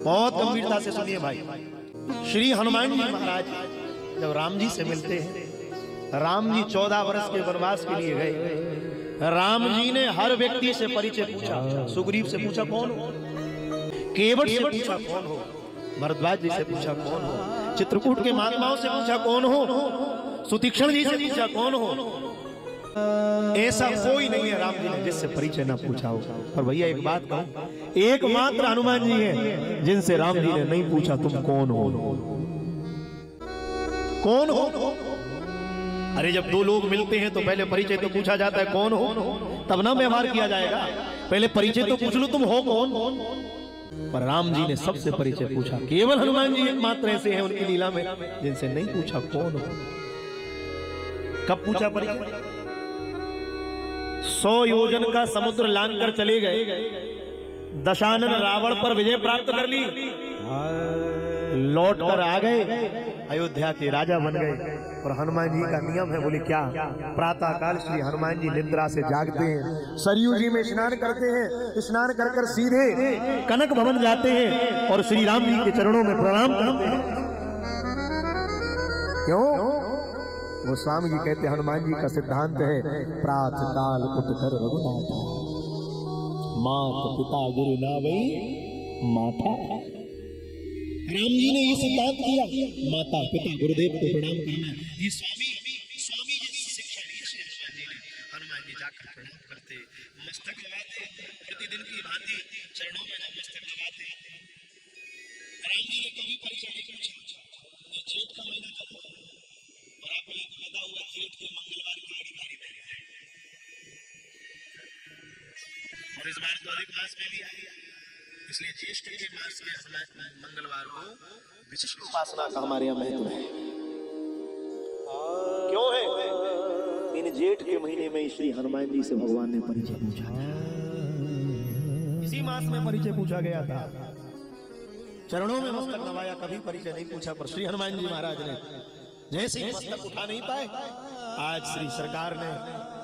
बहुत गंभीरता से सुनिए भाई। श्री हनुमान जी महाराज जब राम जी से मिलते हैं, राम जी 14 वर्ष के वनवास के लिए गए। राम जी ने हर व्यक्ति से परिचय पूछा। सुग्रीव से पूछा कौन हो, केवट से पूछा कौन हो, भरद्वाज जी से पूछा कौन हो, चित्रकूट के महात्माओं से पूछा कौन हो, सुतीक्षण जी से पूछा कौन हो। ऐसा कोई नहीं है राम जी ने जिससे परिचय ना पूछा हो। पर भैया एक बात कहूं, एकमात्र हनुमान जी हैं जिनसे राम जी ने नहीं पूछा तुम कौन हो, कौन हो। अरे जब दो लोग मिलते हैं तो पहले परिचय तो पूछा जाता है कौन हो, तब ना व्यवहार किया जाएगा। पहले परिचय तो पूछ लो तुम हो कौन। पर राम जी ने सबसे परिचय पूछा। केवल हनुमान जी एकमात्र ऐसे हैं उनकी लीला में जिनसे नहीं पूछा कौन हो। कब पूछा परिचय? 100 योजन का समुद्र लांघ कर चले गए, दशानन रावण पर विजय प्राप्त कर ली, लौट कर आ गए, अयोध्या के राजा बन गए। और हनुमान जी का नियम है, बोले क्या? प्रातः काल श्री हनुमान जी निद्रा से जागते हैं, सरयू जी में स्नान करते हैं, स्नान कर कर सीधे कनक भवन जाते हैं और श्री राम जी के चरणों में प्रणाम करते हैं। क्यों? वो स्वामी जी कहते हैं हनुमान जी का सिद्धांत है, प्रातः काल उठकर रघुनाथ, मात पिता गुरु ना वही माता। राम जी ने ये सिद्धांत किया, माता पिता गुरुदेव को प्रणाम करना। ये स्वामी जी की शिक्षा दी श्री हनुमान जी ने। हनुमान जी जाकर प्रणाम करते, मस्तक लगाते, प्रतिदिन की भांति चरणों में मस्तक लगाते। राम जी ने कभी परिचय नहीं पूछा। ये जेठ का महीना था और आपको पता होगा जेठ के मंगलवार की बड़ी भारी पहले और इस बार तो अधिक मास में भी आई, इसलिए ज्येष्ठ के मास के मंगलवार को विशिष्ट उपासना का हमारे यहाँ महत्व है। क्यों है? इन जेठ के महीने में श्री हनुमान जी से भगवान ने परिचय पूछा था। इसी मास में परिचय पूछा गया था। चरणों में मस्तक नवाया, कभी परिचय नहीं पूछा। पर श्री हनुमान जी महाराज ने जैसे ही मस्तक उठा नहीं पाए, आज श्री सरकार ने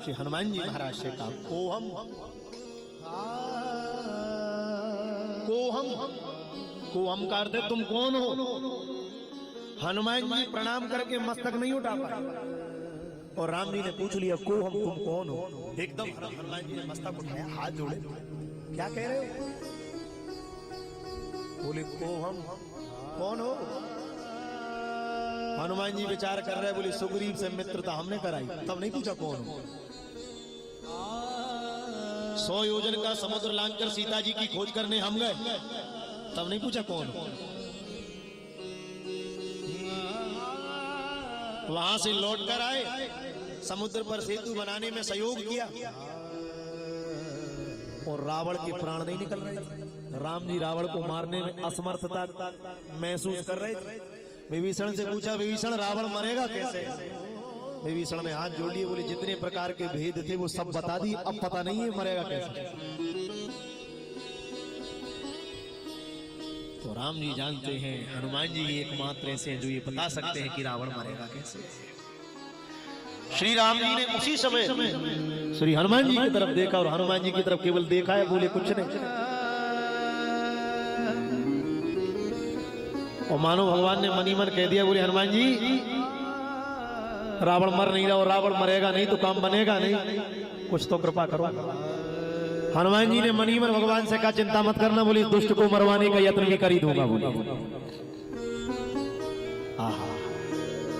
श्री हनुमान जी महाराज से कहा कोहम कोहम। कोहम का अर्थ है तुम कौन हो। हनुमान जी प्रणाम करके मस्तक नहीं उठा पाए और राम जी ने पूछ लिया कोहम तुम कौन हो। एकदम हनुमान जी ने मस्तक उठाया, हाथ जोड़े, क्या कह रहे हो? बोले कोहम कौन हो। हनुमान जी विचार कर रहे, बोले सुग्रीव से मित्रता हमने कराई, तब नहीं पूछा कौन हो। 100 योजन का समुद्र लांघकर सीता जी की खोज करने हम गए, तब नहीं पूछा कौन हो। वहां से लौट कर आए, समुद्र पर सेतु बनाने में सहयोग किया और रावण के प्राण नहीं निकल रहे थे। राम जी रावण को मारने में असमर्थता महसूस कर रहे थे। विभीषण से पूछा, विभीषण रावण मरेगा कैसे? विभीषण ने हाथ जोड़ लिए, बोले जितने प्रकार के भेद थे वो सब बता दी, अब पता नहीं है मरेगा कैसे। तो राम जी जानते हैं, हनुमान जी एकमात्र ऐसे हैं जो ये बता सकते हैं कि रावण मरेगा कैसे। श्री राम जी ने उसी समय श्री हनुमान जी की तरफ देखा और हनुमान जी की तरफ केवल देखा है, बोले कुछ नहीं। और मानो भगवान ने मनी मन कह दिया, बोले हनुमान जी रावण मर नहीं रहा और रावण मरेगा नहीं तो काम बनेगा नहीं, कुछ तो कृपा करो। हनुमान जी ने मनी मन भगवान से कहा चिंता मत करना, बोले दुष्ट को मरवाने का यत्न भी कर ही दूंगा। बोले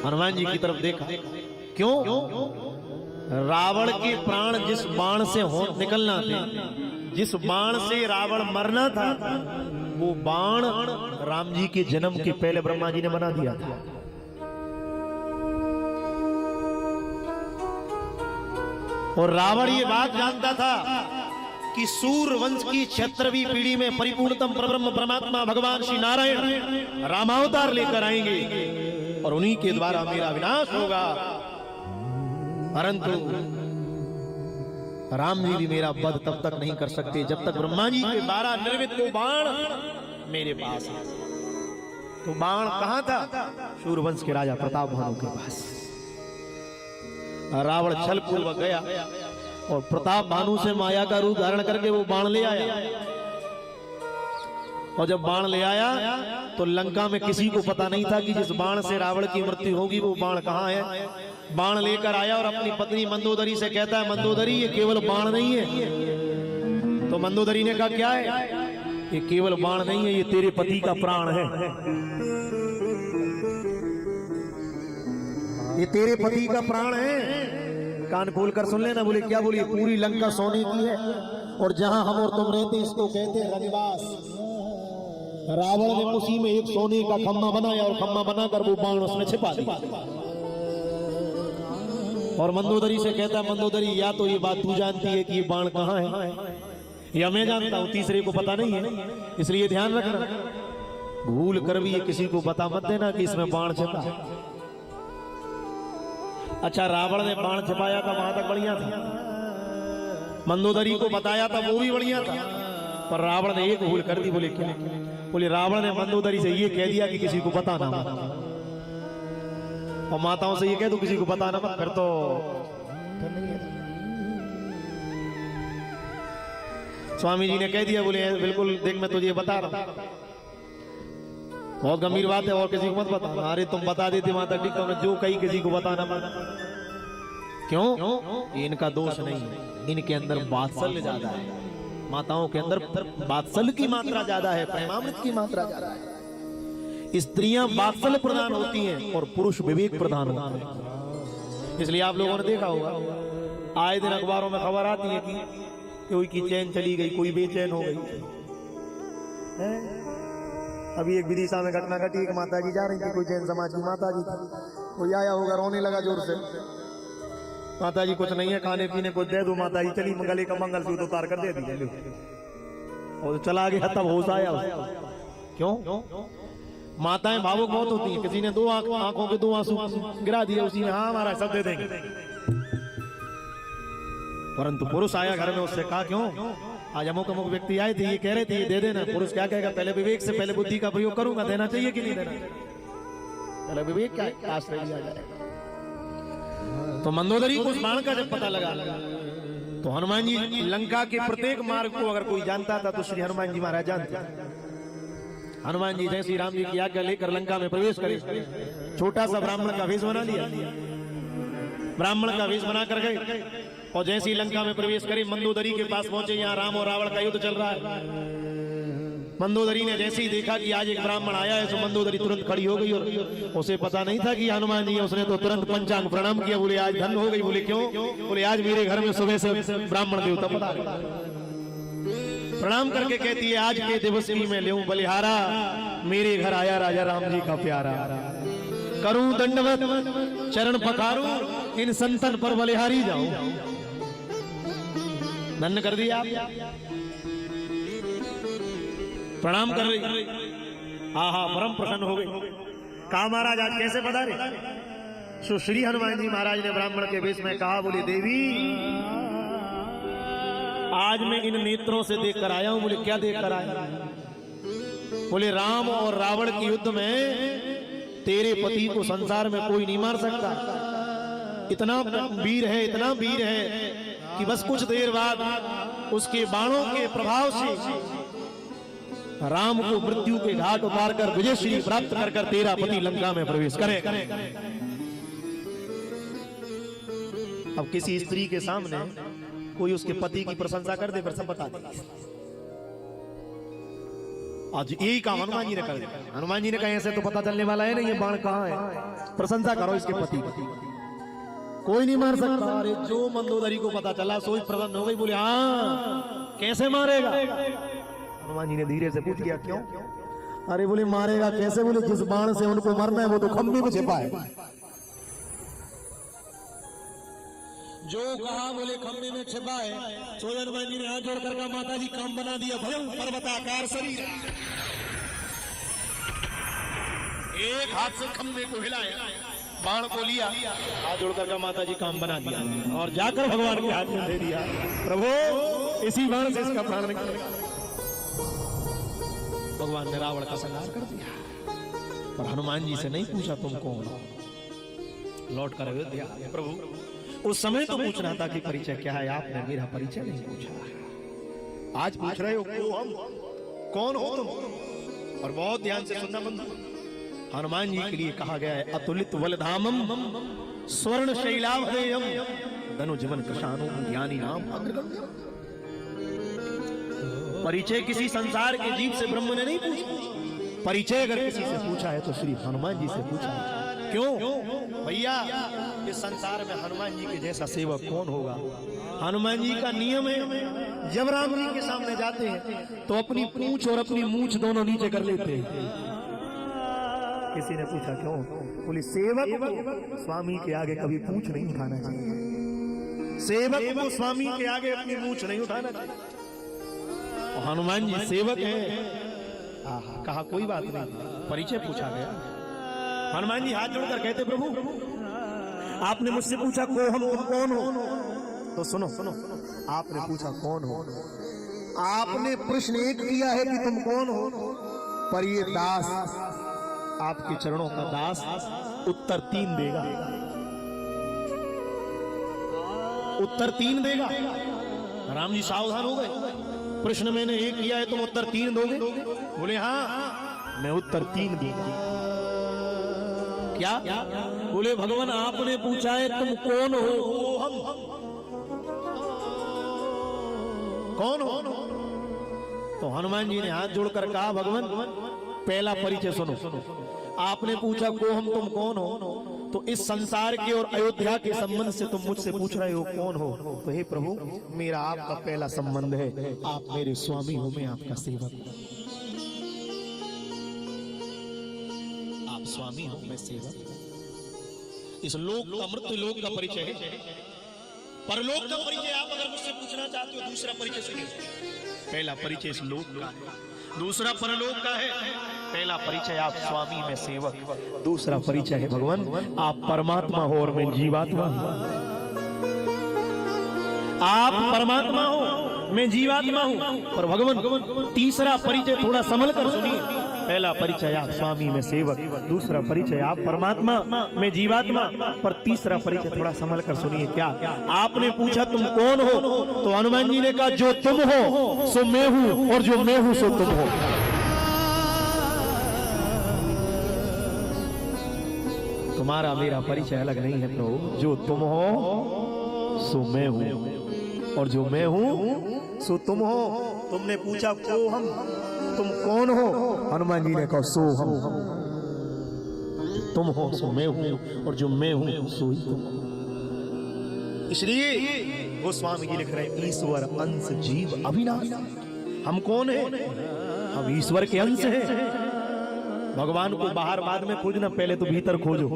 हनुमान जी की तरफ देखा। क्यों? रावण के प्राण जिस बाण से होंठ निकलना थे, जिस बाण से रावण मरना था, वो बाण राम जी के जन्म के पहले ब्रह्मा जी ने बना दिया था। और रावण ये बात जानता था कि सूर वंश की 76वीं पीढ़ी में परिपूर्णतम परब्रह्म परमात्मा भगवान श्री नारायण रामावतार लेकर आएंगे और उन्हीं के द्वारा मेरा विनाश होगा। परंतु राम जी भी मेरा वध तब तक नहीं कर सकते जब तक ब्रह्मा जी के 12 निर्मित वो बाण मेरे पास है। तो बाण कहां था? सूरवंश के राजा प्रताप भानु के पास। रावण छल पूर्वक गया और प्रताप भानु से माया का रूप धारण करके वो बाण ले आया और जब बाण ले आया तो लंका में किसी को पता नहीं था कि जिस बाण से रावण की मृत्यु होगी वो बाण कहाँ है। बाण लेकर आया और अपनी पत्नी मंदोदरी से कहता है, मंदोदरी ये केवल बाण नहीं है। तो मंदोदरी ने कहा, क्या है? ये केवल बाण नहीं है, ये तेरे पति का प्राण है, ये तेरे पति का प्राण है। कान खोल कर सुन लेना। बोले क्या? बोली पूरी लंका सोने की है और जहां हम और तुम रहते इसको कहते हैं रनिवास। रावण ने उसी में एक सोने का खम्मा बनाया और खम्मा बनाकर वो बाण उसमें छिपा दिया। और मंदोदरी से कहता है, मंदोदरी या तो ये बात तू जानती है कि ये बाण कहाँ है, या मैं जानता हूं, तीसरे को पता नहीं है, इसलिए ध्यान रखना, भूल कर भी ये किसी को बता मत देना कि इसमें बाण छिपा। अच्छा, रावण ने बाण छिपाया था वहां तक बढ़िया था, मंदोदरी को बताया था वो भी बढ़िया था, पर रावण ने एक भूल कर दी। बोले क्या? बोले रावण ने मंदोदरी से ये कह दिया कि किसी को बताना मत, और माताओं से ये कह दो किसी को बताना मत, फिर तो स्वामी जी ने कह दिया। बोले बिल्कुल देख मैं तुझे बता रहा हूं, बहुत गंभीर बात है और किसी को मत बता। अरे तुम बता देते माता ठीक है, जो कहीं किसी को बताना मत। क्यों? इनका दोष नहीं है, इनके अंदर वात्सल्य ज्यादा है, माताओं के अंदर वात्सल्य की मात्रा ज्यादा है, प्रेमामृत की मात्रा ज्यादा है। स्त्रियां वात्सल्य प्रदान होती हैं और पुरुष विवेक प्रदान होते हैं। इसलिए आप लोगों ने देखा होगा, आए दिन अखबारों में खबर आती है कि कोई की चैन चली गई, कोई बेचैन हो गई। अभी एक विदिशा में घटना घटी, एक माता जी जा रही थी, कोई जैन समाज की माता जी थी, कोई आया होगा, रोने लगा जोर से। माता जी कुछ नहीं है खाने पीने को दे दो। माता जी चली, गले का मंगलसूत्र उतार कर दे दी और चला गया। तब होश आया। क्यों? माताएं भावुक बहुत होती हैं। किसी ने दो आंखों के दो आंसू गिरा दिए, उसी में हाँ हमारा सब दे देंगे। परंतु पुरुष आया घर में, उससे कहा क्यों आज अमुक अमुक व्यक्ति आए थे, ये कह रहे थे ये दे देना। पुरुष क्या कहेगा? पहले विवेक से, पहले बुद्धि का प्रयोग करूंगा, देना चाहिए कि नहीं देना, पहले विवेक का आश्रय लिया जाएगा। तो मंदोदरी को उस बाण का जब पता लगा तो हनुमान जी लंका के प्रत्येक मार्ग को अगर कोई जानता था तो श्री हनुमान जी महाराज जानते। हनुमान जी जय श्री राम जी की आज्ञा लेकर लंका में प्रवेश करे, छोटा सा ब्राह्मण का वेश बना लिया, ब्राह्मण का वेश बना कर गए और जैसे ही लंका में प्रवेश करे मंदोदरी के पास पहुंचे। यहाँ राम और रावण का युद्ध चल रहा है। मंदोदरी ने जैसे ही देखा कि आज एक ब्राह्मण आया है तो मंदोदरी तुरंत खड़ी हो गई और उसे पता नहीं था कि हनुमान जी है। उसने तो तुरंत पंचांग प्रणाम किया। बोले आज धन हो गई। बोले क्यों? बोले आज मेरे घर में सुबह से ब्राह्मण देवता पधारे। प्रणाम करके कहती है आज के दिवस की मैं लेऊं बलिहारा, मेरे घर आया राजा राम जी का प्यारा। करूं दंडवत चरण पखारूं, इन संतन पर बलिहारी जाऊं। धन्य कर दिया आप। प्रणाम कर रही, आहा परम प्रसन्न हो गई। कहा महाराज आज कैसे पधारे? सो श्री हनुमान जी महाराज ने ब्राह्मण के वेश में कहा, बोले देवी आज मैं इन नेत्रों से देख कर आया हूं। बोले क्या देख कर आया? बोले राम और रावण के युद्ध में तेरे पति को संसार में कोई नहीं मार सकता। इतना वीर है, इतना वीर है कि बस कुछ देर बाद उसके बाणों के प्रभाव से राम को मृत्यु के घाट उतार कर विजयश्री प्राप्त कर कर तेरा पति लंका में प्रवेश करे। अब किसी स्त्री के सामने कोई उसके पति की प्रशंसा कर दे, पर सब बता दे। आज यही काम हनुमान जी ने कर दिया। हनुमान जी ने कहा ऐसे तो पता चलने वाला है नहीं ये बाण कहाँ है, प्रशंसा करो इसके पति की, कोई नहीं मार सकता। अरे जो मंदोदरी को पता चला सोच प्रसन्न हो गई। बोले हाँ कैसे मारेगा? हनुमान जी ने धीरे से पूछ लिया क्यों? अरे बोले मारेगा कैसे? बोले जिस बाण से उनको मरना है वो तो खंभे में छिपा है। जो कहा बोले खंभे में छिपा है। सो हनुमान जी ने हाथ जोड़ कर कहा माता जी काम बना दिया, भयं पर्वताकार शरीर, एक हाथ से खंभे को हिलाया, बाण को लिया, हाथ जोड़कर कहा माता जी काम बना दिया और जाकर भगवान के हाथ में दे दिया। प्रभु इसी बाण से इसका प्राण निकलेगा। भगवान ने रावण का संहार कर दिया। और हनुमान जी से नहीं पूछा तुम कौन हो, लौट कर अयोध्या आ गए। प्रभु उस समय तो पूछना था कि परिचय क्या है, आपने मेरा परिचय नहीं पूछा। आज पूछ रहे हो को हम कौन हो तुम? और बहुत ध्यान से सुनना बंधु, हनुमान जी के लिए कहा गया है अतुलित बलधामम स्वर्ण शैलाभयम धनुजीवन कृशानु ज्ञानी नाम अग्रगण्यम। परिचय किसी संसार के जीव से ब्रह्म ने नहीं पूछा, परिचय अगर किसी से पूछा है तो श्री हनुमान जी से पूछा है। क्यों भैया, इस संसार में हनुमान जी के जैसा सेवक कौन होगा। हनुमान जी का नियम है, जब राम जी के सामने जाते हैं तो अपनी पूंछ और अपनी मूंछ दोनों नीचे कर लेते हैं। किसी ने पूछा क्यों, बोले सेवक को स्वामी के आगे कभी पूंछ नहीं उठाना चाहिए, सेवक को स्वामी के आगे अपनी मूंछ नहीं उठाना चाहिए। हनुमान जी सेवक है। कहा कोई बात नहीं, परिचय पूछा गया। हनुमान जी हाथ जोड़कर कहते प्रभु आपने मुझसे पूछा को हम तुम कौन हो, तो सुनो सुनो, आपने पूछा कौन हो, आपने प्रश्न एक किया है कि तुम कौन हो, पर ये दास आपके चरणों का दास उत्तर 3 देगा, उत्तर 3 देगा। राम जी सावधान हो गए, प्रश्न मैंने एक किया है तुम उत्तर 3 दोगे। बोले हाँ मैं उत्तर 3 दूंगा। क्या? बोले भगवान आपने पूछा है तुम कौन हो, हम कौन हो। तो हनुमान जी ने हाथ जोड़कर कहा भगवान पहला परिचय सुनो, आपने पूछा को हम तुम कौन हो, तो इस संसार के और अयोध्या के संबंध से तुम मुझसे पूछ रहे हो कौन हो। तो हे प्रभु मेरा आपका पहला संबंध है, आप मेरे स्वामी हो, मैं आपका सेवक हूं। आप स्वामी हो, मैं सेवक हूं। इस लोक का मृत्यु लोक का परिचय है, परलोक का परिचय आप अगर मुझसे पूछना चाहते हो दूसरा परिचय सुनिए। पहला परिचय इस लोक का है, दूसरा परलोक का है। पहला परिचय आप स्वामी में सेवक, दूसरा परिचय है भगवान आप परमात्मा हो और मैं जीवात्मा हूं। आप परमात्मा हो मैं जीवात्मा हूं। पर भगवान तीसरा परिचय थोड़ा संभल कर सुनिए। पहला परिचय आप स्वामी में सेवक, दूसरा परिचय आप परमात्मा में जीवात्मा, पर तीसरा परिचय थोड़ा संभल कर सुनिए। क्या? आपने पूछा तुम कौन हो, तो हनुमान जी ने कहा जो तुम हो सो मैं हूं और जो मैं हूं सो तुम हो। तुम्हारा मेरा परिचय अलग नहीं है प्रभु, जो तुम हो सो मैं हूं और जो मैं हूं सो तुम हो। तुमने पूछा को हम तुम कौन हो, हनुमान जी ने कहा सो हम, तुम हो सो मैं हूं और जो मैं हूं सो ही तुम हो। इसलिए वो स्वामी जी लिख रहे हैं ईश्वर अंश जीव अविनाशी। हम कौन है? हम ईश्वर के अंश हैं। भगवान को बाहर बाद में खोजना, पहले तो भीतर खोजो।